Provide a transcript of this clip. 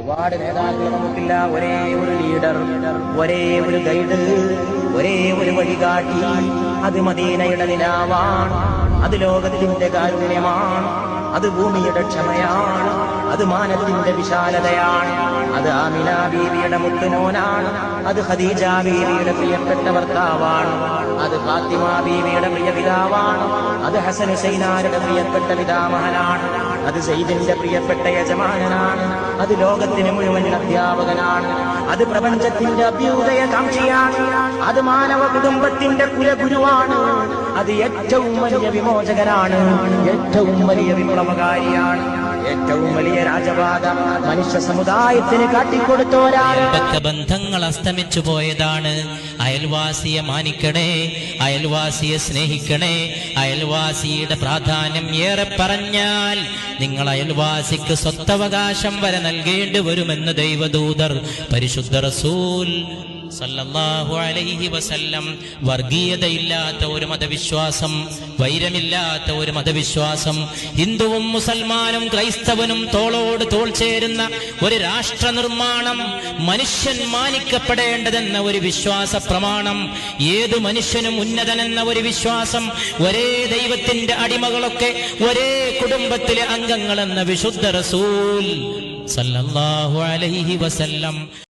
ഒരുപാട് നേതാക്കൾ നമുക്കില്ല. ഒരേ ഒരു ലീഡർ, ഒരേ ഒരു ഗൈഡ്, ഒരേ ഒരു വഴികാട്ടി. അത് മദീനയുടെ നിലാവാണ്, അത് ലോകത്തിന്റെ കാരുണ്യമാണ്, അത് ഭൂമിയുടെ ക്ഷമയാണ്, അത് മാനത്തിന്റെ വിശാലതയാണ്, അത് ആമിന ബീവിയുടെ മുത്തുമോനാണ്, അത് ഖദീജ ബീവിയുടെ പ്രിയപ്പെട്ട ഭർത്താവാണ്, അത് ഫാത്തിമ ബീവിയുടെ പ്രിയ പിതാവാണ്, അത് ഹസൻ ഹുസൈനാരുടെ പ്രിയപ്പെട്ട പിതാമഹനാണ്, അത് സയ്യിദിന്റെ പ്രിയപ്പെട്ട യജമാനനാണ്, അത് ലോകത്തിന് മുഴുവൻ അധ്യാപകനാണ്, അത് പ്രപഞ്ചത്തിന്റെ അഭ്യുദയകാംക്ഷിയാണ്, അത് മാനവ കുടുംബത്തിന്റെ കുലഗുരുവാണ്, അത് ഏറ്റവും വലിയ വിമോചകനാണ്, ഏറ്റവും വലിയ വിപ്ലവകാരിയാണ്, ഏറ്റവും വലിയ രാജപാത മനുഷ്യ സമുദായത്തിന് കാട്ടിക്കൊടുത്തോരാണ്. ബന്ധങ്ങൾ അസ്തമിച്ചു പോയതാണ്. അയൽവാസിയെ മാനിക്കണേ, അയൽവാസിയെ സ്നേഹിക്കണേ. അയൽവാസിയുടെ പ്രാധാന്യം ഏറെ പറഞ്ഞാൽ നിങ്ങൾ അയൽവാസിക്ക് സ്വത്തവകാശം വരെ നൽകേണ്ടി വരുമെന്ന് ദൈവദൂതർ പരിശുദ്ധ റസൂൽ സല്ലല്ലാഹു അലൈഹി വസല്ലം. വർഗീയതയില്ലാത്ത ഒരു മതവിശ്വാസം, വൈരമില്ലാത്ത ഒരു മതവിശ്വാസം, ഹിന്ദുവും മുസൽമാനും ക്രൈസ്തവനും തോളോട് തോൾ ചേരുന്ന ഒരു രാഷ്ട്ര നിർമ്മാണം, മനുഷ്യൻ മാനിക്കപ്പെടേണ്ടതെന്ന ഒരു വിശ്വാസ പ്രമാണം, ഏതു മനുഷ്യനും ഉന്നതനെന്ന ഒരു വിശ്വാസം, ഒരേ ദൈവത്തിന്റെ അടിമകളൊക്കെ ഒരേ കുടുംബത്തിലെ അംഗങ്ങളെന്ന വിശുദ്ധ റസൂൽ സല്ലല്ലാഹു അലൈഹി വസല്ലം.